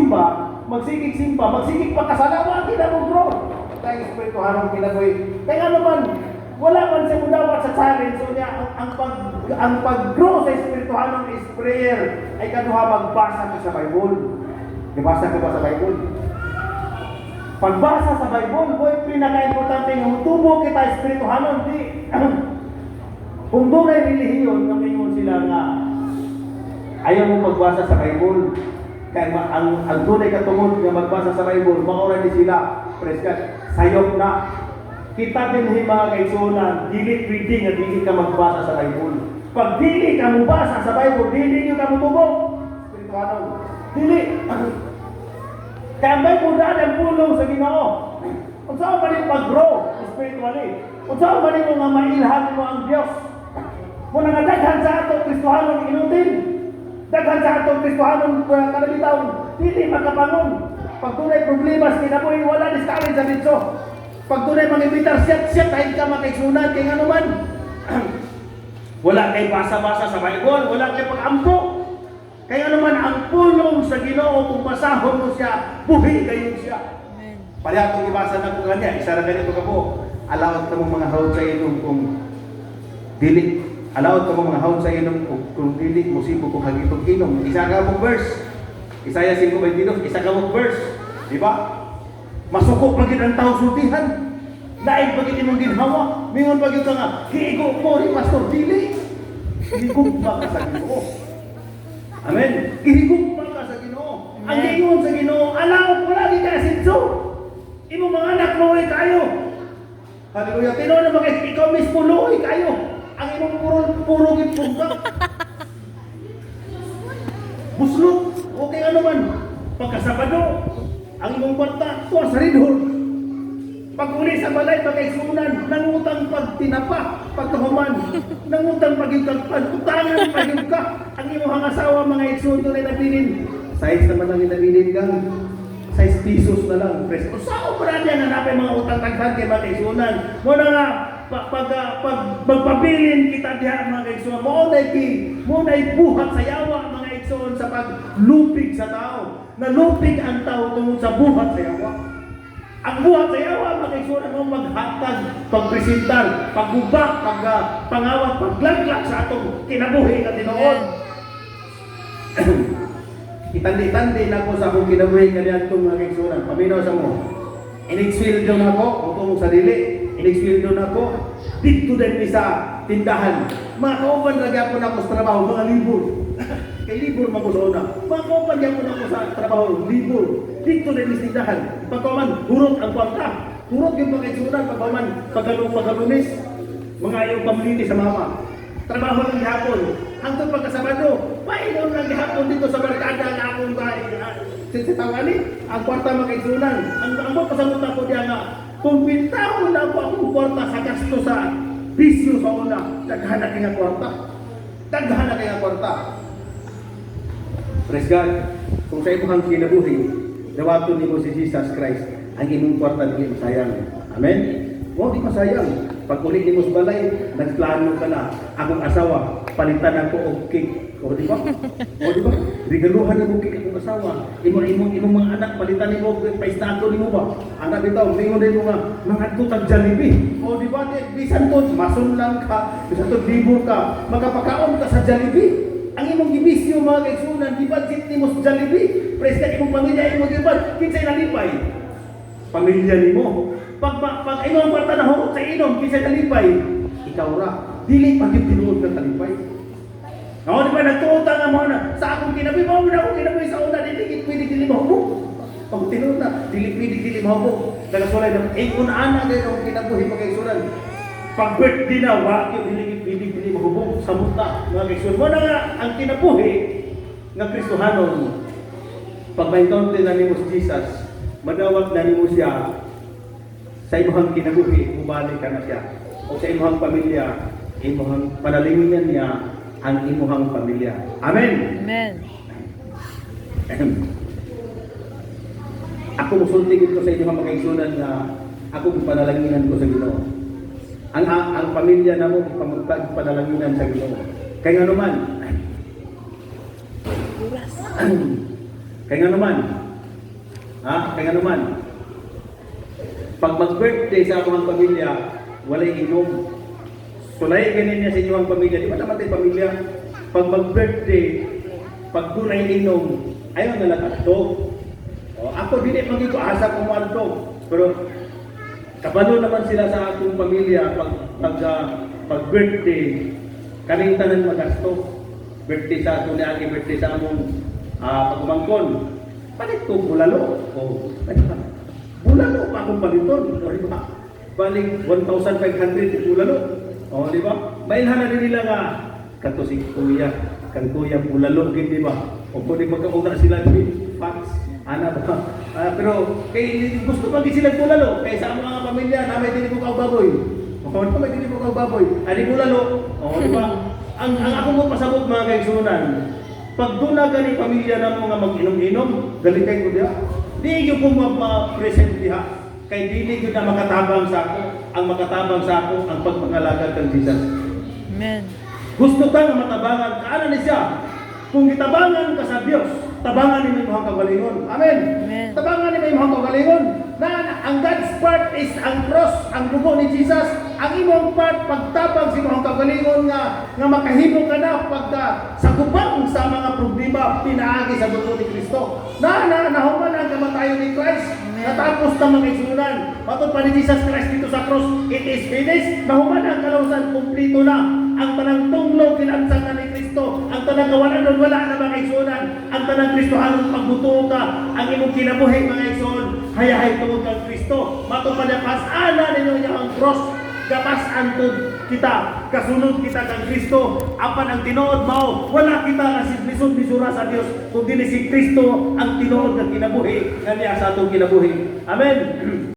magsimba, magsigig pakasalawa, kinabugro. Tayo Espiritu Hanong kinabuhi. Kaya naman, wala man siya mudawat sa challenge. So niya, ang pag-grow sa Espiritu Hanong is prayer. Ay kaduha magbasa ka sa Bible. Nabasa ka ba sa Bible? Pagbasa sa Bible, boy, pinaka-importante ng tubo kita Espiritu Hanong. Di, kung doon ay relihiyon, namingon sila nga, ayaw mo magbasa sa Bible. Kaya ang tunay katungod na magbasa sa Bible, maura di sila, praise God, sayop na. Kita din mga kaisunan, dili pwede nga dili ka magbasa sa Bible. Pag dili ka magbasa sa Bible, dili nyo ka matubog. Espiritu Hanong, dili. Kaya ang Bible daan ang pulong sa Ginoo. Kung saan ba rin pag-grow spiritually? Kung saan ba rin mo nga mailhan mo ang Diyos? Kung nangadaghan sa ato, Kristo Hanong inutin. Daghan sa atong Kristohanon kanabitaw, dili makapangon. Pag tunay problema sa kinabuhi, wala discourage sa dito. Pag tunay mangibitar, siyat ay ka makaisunan, kaya nga naman. Wala kay basa-basa sa Bible, wala kay pag-ampo. Kaya naman ang pulong sa Ginoo kung basahon mo siya, buhi kayo siya. Palihap kong ibasa na kung kanya, isa na ganito ka po. Alawat ka mong mga hawad sa inom kung dili. Alawat ka mong mga hawad sa inom kung dili mo sipo kung hagitong inom. Isa ka mong verse. Isaya 5:22, isa ka mong verse. Diba? Masukok pagin ang tao sultihan. Lain pagin imong ginhawa. Mingon pagin ka nga, hiigo mo rin Pastor Dili. Higugma ka sa Ginoo. Amen. Higugma ka sa Ginoo. Ang ingon sa Ginoo, alawat mo lagi ka sinso. Imong mga anak luoy kayo. Hallelujah. Tinoon na mga ikaw mismo luoy kayo. Ang imong puro gitpunta. Buslot. Okay ano man. Pagkasabado. Ang imong kwarta. Tuwa sa ridhol. Pag-uli sa balay, pagkaisunan. Nangutang pagtinapa. Pagkahuman. Nangutang pagintagpan. Utangan pagin ka. Ang imong asawa mga iksunto na nabilin. Size naman ang inabilin kang 6 pesos na lang. Preso. Saan ko pa niya nanapay mga utang-taghan kay mga kaisunan? Muna nga, magpabilin kita diha mga kaigsoon, mo nay buhat sa yawa mga kaigsoon sa paglupig sa tao. Nalupig ang tao tungod sa buhat sa yawa. Ang buhat sa yawa mga kaigsoon mo maghatag, pagpresentar, pagbubak, pangawat, paglaglag sa atong kinabuhi nga tinuod. Itandi-tandi na ko sa akong kinabuhi kaniyang itong mga kaigsoon. Paminaw sa mo. Inexfildo na ko, utong sa dili. Inexfildo na ko. Dito din sa tindahan. Mga kauban lagi ako na ako sa trabaho, mga libur. Kay libur magusona. Mga kauban lagi ako na ako sa trabaho, libur. Dito din sa tindahan. Pagkaman, hurot ang kwarta. Hurot yung mga kaigsunan. Pagkaman, pagkalunis. Mga ayaw pamilini sa mama. Trabaho ng hapon. Hangtod pagkasabado. Painom ng hapon dito sa barkada na akong sitawali. Ang kwarta mga kaigsunan. Ang pasamot ako diya nga, kung bintahon na ako akong kwarta sa gasto sa bisyo sa una, daghan na kaya kwarta. Daghan na kaya kwarta. Praise God. Kung sa imong kinabuhi, dawaton nimo si Jesus Christ, ang imong kwarta dili masayang. Amen? Mo di masayang. Pag uli nimo sa balay, nagplano ka na. Akong asawa, palitan ako og cake. O di ba? O di ba? Regaluhan nimo cake akong asawa. Imong mga anak palitan nimo paistato nimo ba? Anak bitaw, mingon din mo nga mga tutag Jollibee. O di ba? Bisan to masun lang ka, bisan to libo ka, magapakaon ka sa Jollibee. Ang imong gibisyo mga kaigsunan, di budget nimo sa Jollibee. Praise God, imong pamilya imo di ba? Kinsay nalipay? Pamilya nimo. Pag imong kwarta na hurot sa inom, kinsay nalipay? Ikaw ra. Dili pa gyud tinuod ka talipay. No, di ba nagtuota nga mo na sa akong kinabuhi, mo na akong kinabuhi sa una, dili pwede mahubog. Pag tinuod na, dili mahubog. Nagasulay na, kung ana din akong kinabuhi pagkaisunan. Pag birthday na, wakyo, dili mahubog. Samot na, mga kaisunan. Mo na nga, ang kinabuhi nga Kristohanon, pag may kaunti na nimo si Jesus, madawat na nimo siya sa imong kinabuhi, mubalik ka na siya. O sa imong pamilya, imong panalinginan niya ang imuhang pamilya. Amen. Amen. Ako musultigin ko sa inyo mga kaigsunan na ako panalanginan ko sa Ginoo. Ang pamilya na mo panalanginan sa Ginoo. Kaya nga naman, Ha? Kaya naman, pag mag-birthday sa akong pamilya, walay inom. So, lahi ganin niya sa inyong pamilya. Di ba naman tayo pamilya? Pag mag-birthday, pag doon ay inom, ayaw na lang ito. O, ako, hindi magiging ko asa kung ano to. Pero, kabalo naman sila sa akong pamilya pag birthday, kaming tanan magasto. Birthday sa ato ni Agi, birthday sa among pagumangkon. Palit ko bulalo. O, bulalo pa akong paliton. O, di ba? Balik 1,500 bulalo. O, di ba? Mainhan na din nila nga, kato si Kuya, kan Kuya bulalo, di ba? O, kung di magkauna sila, facts. Ana ba? Pero kay gusto pag sila bulalo kay sa mga pamilya na may dili ko baboy. O kung may dili ko baboy, ani bulalo. O di ba? Ang ako mo pasabot mga kaigsunan. Pag doon na gani pamilya na mga mag-inom-inom, galikay ko diha. Di gyud ko ma-present diha. Kay dili gyud na makatabang sa ako. Ang makatabang sa ako ang pagpangalagad kang Jesus. Amen. Gusto ka nga matabangan kaana ni siya. Kung gitabangan ka sa Dios, tabangan ni imong kagalingon. Amen. Amen. Tabangan ni imong kagalingon. Na ang God's part is ang cross, ang dugo ni Jesus. Ang imong part pagtabang sa imong kagalingon nga makahimo ka na pagka sa kubang sa mga problema pinaagi sa dugo ni Kristo. Nahuman ang kamatayon ni Christ. Natapos na mga isunan. Matod pa ni Jesus Christ dito sa cross, it is finished. Nahuman ang kalawsan, kumplito na. Ang tanang tunglo kinansang na ni Kristo. Ang tanang kawalan doon, wala na mga isunan. Ang tanang Kristo halong pagbuto ka. Ang imong kinabuhi mga isunan. Hayahay tungod kang Kristo. Matod pa niya, pasana ninyo niya ang cross. Gapas antod kita. Kasunod kita kang Kristo. Apan ang tinuod mao, wala kita na lisod bisura sa Dios. Kung dili si Kristo ang tinuod ng kinabuhi. Kaniya sa atong kinabuhi. Amen.